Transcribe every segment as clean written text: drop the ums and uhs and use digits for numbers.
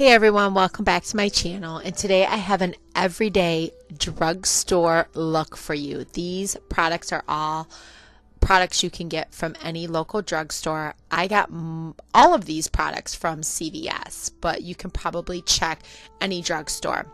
Hey everyone, welcome back to my channel, and today I have an everyday drugstore look for you. These products are all products you can get from any local drugstore. I got all of these products from CVS, but you can probably check any drugstore.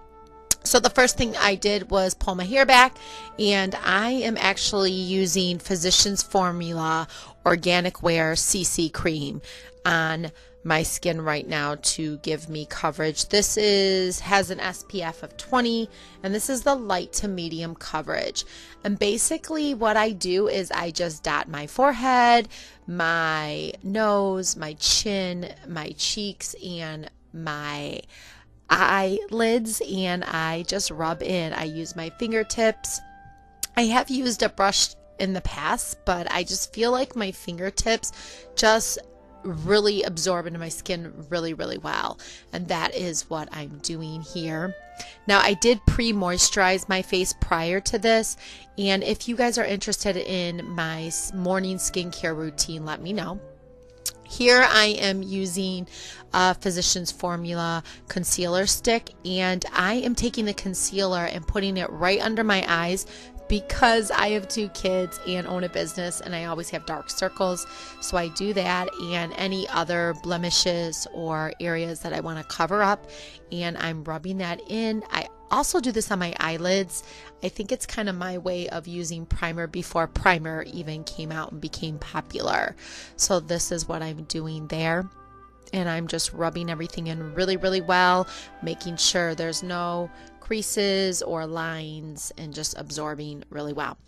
So the first thing I did was pull my hair back, and I am actually using Physicians Formula Organic Wear CC Cream on my skin right now to give me coverage. This has an SPF of 20, and this is the light to medium coverage. And basically what I do is I just dot my forehead, my nose, my chin, my cheeks, and my eyelids, and I just rub in. I use my fingertips. I have used a brush in the past, but I just feel like my fingertips just really absorb into my skin really well, and that is what I'm doing here. Now I did pre-moisturize my face prior to this, and if you guys are interested in my morning skincare routine, let me know. Here I am using Physicians Formula concealer stick, and I am taking the concealer and putting it right under my eyes because I have 2 kids and own a business, and I always have dark circles. So I do that, and any other blemishes or areas that I want to cover up, and I'm rubbing that in. I also do this on my eyelids. I think it's kind of my way of using primer before primer even came out and became popular. So this is what I'm doing there. And I'm just rubbing everything in really well, making sure there's no creases or lines, and just absorbing really well.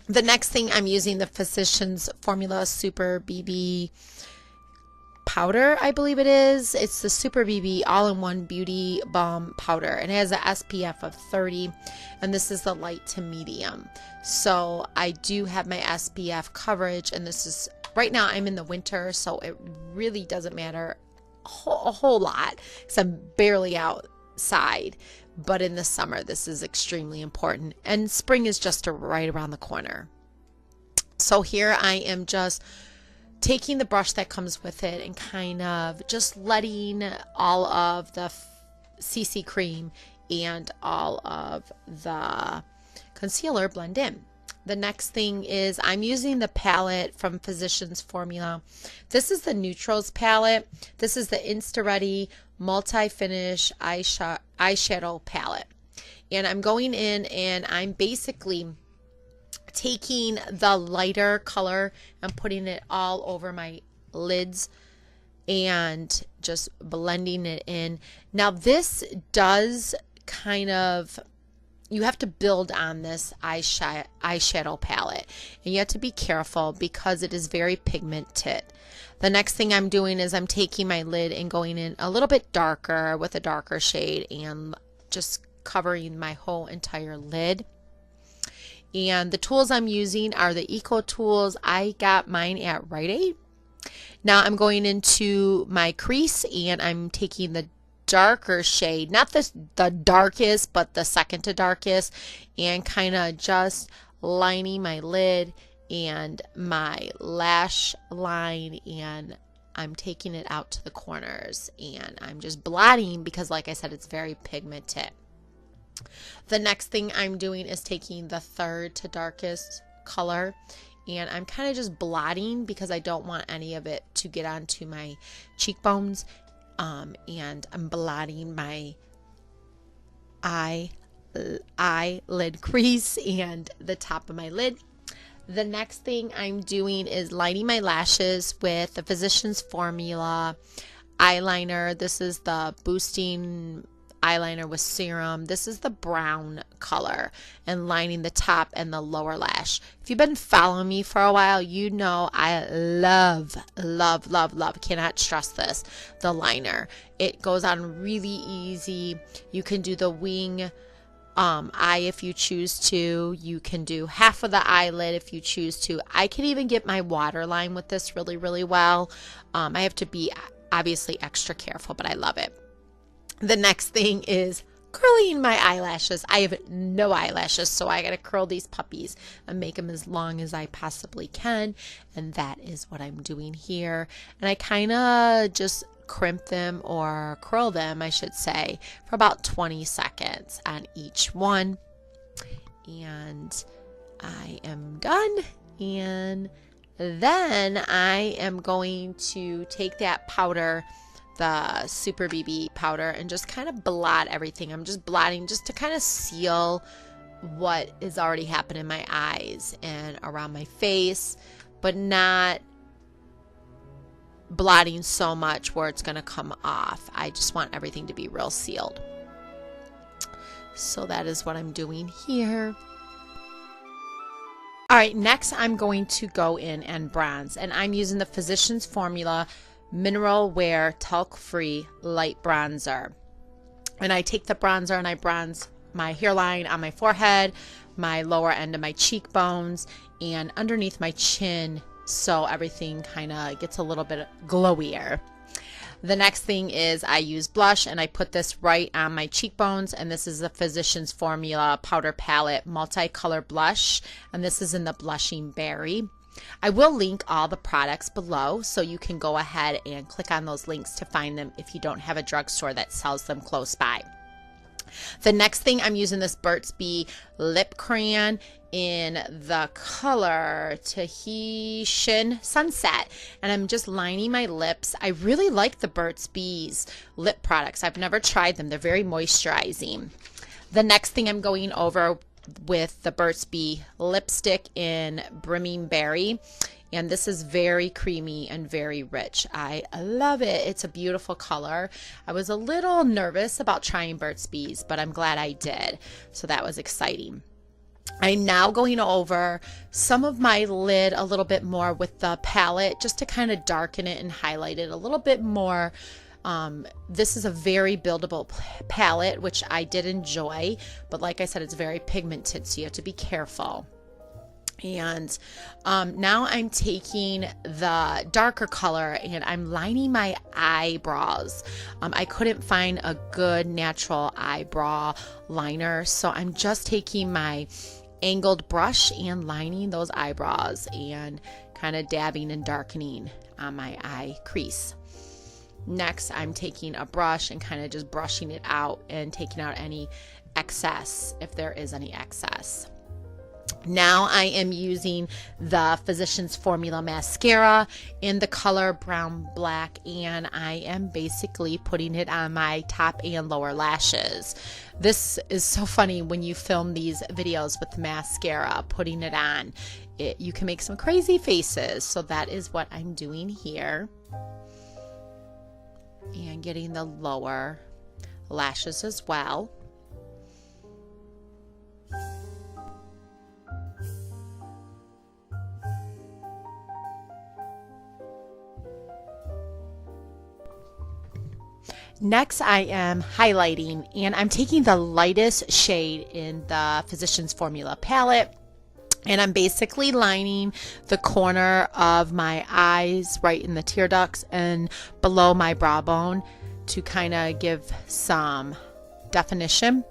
The next thing, I'm using the Physicians Formula Super BB powder, I believe it is. It's the Super BB all-in-one beauty balm powder, and it has an SPF of 30, and this is the light to medium. So I do have my SPF coverage, and this is right now I'm in the winter, so it really doesn't matter a whole lot because I'm barely outside. But in the summer, this is extremely important, and spring is just right around the corner. So here I am just taking the brush that comes with it and kind of just letting all of the CC cream and all of the concealer blend in. The next thing is I'm using the palette from Physicians Formula. This is the Neutrals palette. This is the Insta multi-finish eyeshadow palette. And I'm going in and I'm basically taking the lighter color and putting it all over my lids and just blending it in. Now this does kind of, you have to build on this eyeshadow palette, and you have to be careful because it is very pigmented. The next thing I'm doing is I'm taking my lid and going in a little bit darker with a darker shade and just covering my whole entire lid. And the tools I'm using are the Eco tools. I got mine at Rite Aid. Now I'm going into my crease, and I'm taking the darker shade, not the darkest, but the second to darkest, and kind of just lining my lid and my lash line, and I'm taking it out to the corners, and I'm just blotting because, like I said, it's very pigmented. The next thing I'm doing is taking the third to darkest color, and I'm kind of just blotting because I don't want any of it to get onto my cheekbones. And I'm blotting my eyelid crease and the top of my lid. The next thing I'm doing is lining my lashes with the Physicians Formula eyeliner. This is the boosting eyeliner with serum. This is the brown color, and lining the top and the lower lash. If you've been following me for a while, you know I love, cannot stress this, the liner. It goes on really easy. You can do the wing eye if you choose to. You can do half of the eyelid if you choose to. I can even get my waterline with this really well. I have to be obviously extra careful, but I love it. The next thing is curling my eyelashes. I have no eyelashes, so I gotta curl these puppies and make them as long as I possibly can, and that is what I'm doing here. And I kind of just crimp them, or curl them I should say, for about 20 seconds on each one, and I am done. And then I am going to take that powder, the Super BB powder, and just kind of blot everything. I'm just blotting just to kind of seal what is already happened in my eyes and around my face, but not blotting so much where it's going to come off. I just want everything to be real sealed. So that is what I'm doing here. All right, next I'm going to go in and bronze, and I'm using the Physicians Formula Mineral Wear Talc Free Light Bronzer. And I take the bronzer and I bronze my hairline on my forehead, my lower end of my cheekbones, and underneath my chin, so everything kind of gets a little bit glowier. The next thing is I use blush, and I put this right on my cheekbones, and this is the Physicians Formula Powder Palette Multicolor Blush, and this is in the Blushing Berry. I will link all the products below, so you can go ahead and click on those links to find them if you don't have a drugstore that sells them close by. The next thing, I'm using this Burt's Bee lip crayon in the color Tahitian Sunset, and I'm just lining my lips. I really like the Burt's Bees lip products. I've never tried them. They're very moisturizing. The next thing, I'm going over with the Burt's Bee lipstick in Brimming Berry, and this is very creamy and very rich. I love it. It's a beautiful color. I was a little nervous about trying Burt's Bees, but I'm glad I did, so that was exciting. I'm now going over some of my lid a little bit more with the palette, just to kind of darken it and highlight it a little bit more. This is a very buildable palette, which I did enjoy, but like I said, it's very pigmented, so you have to be careful. And now I'm taking the darker color and I'm lining my eyebrows. I couldn't find a good natural eyebrow liner, so I'm just taking my angled brush and lining those eyebrows and kind of dabbing and darkening on my eye crease. Next, I'm taking a brush and kind of just brushing it out and taking out any excess, if there is any excess. Now I am using the Physicians Formula Mascara in the color Brown Black, and I am basically putting it on my top and lower lashes. This is so funny when you film these videos with mascara, putting it on. You can make some crazy faces, so that is what I'm doing here. And getting the lower lashes as well. Next, I am highlighting, and I'm taking the lightest shade in the Physicians Formula palette, and I'm basically lining the corner of my eyes, right in the tear ducts and below my brow bone, to kind of give some definition.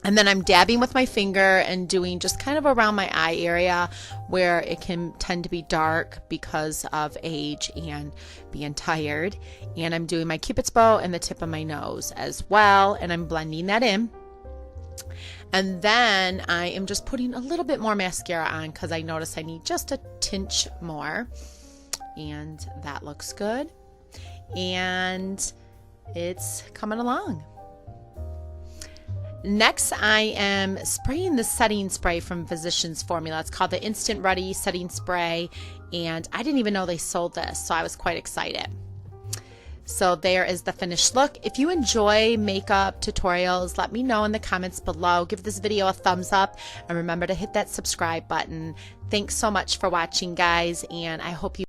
And then I'm dabbing with my finger and doing just kind of around my eye area where it can tend to be dark because of age and being tired. And I'm doing my Cupid's bow and the tip of my nose as well, and I'm blending that in. And then I am just putting a little bit more mascara on because I notice I need just a tinge more. And that looks good. And it's coming along. Next, I am spraying the setting spray from Physicians Formula. It's called the Instant Ready Setting Spray, and I didn't even know they sold this, so I was quite excited. So there is the finished look. If you enjoy makeup tutorials, let me know in the comments below. Give this video a thumbs up, and remember to hit that subscribe button. Thanks so much for watching, guys, and I hope you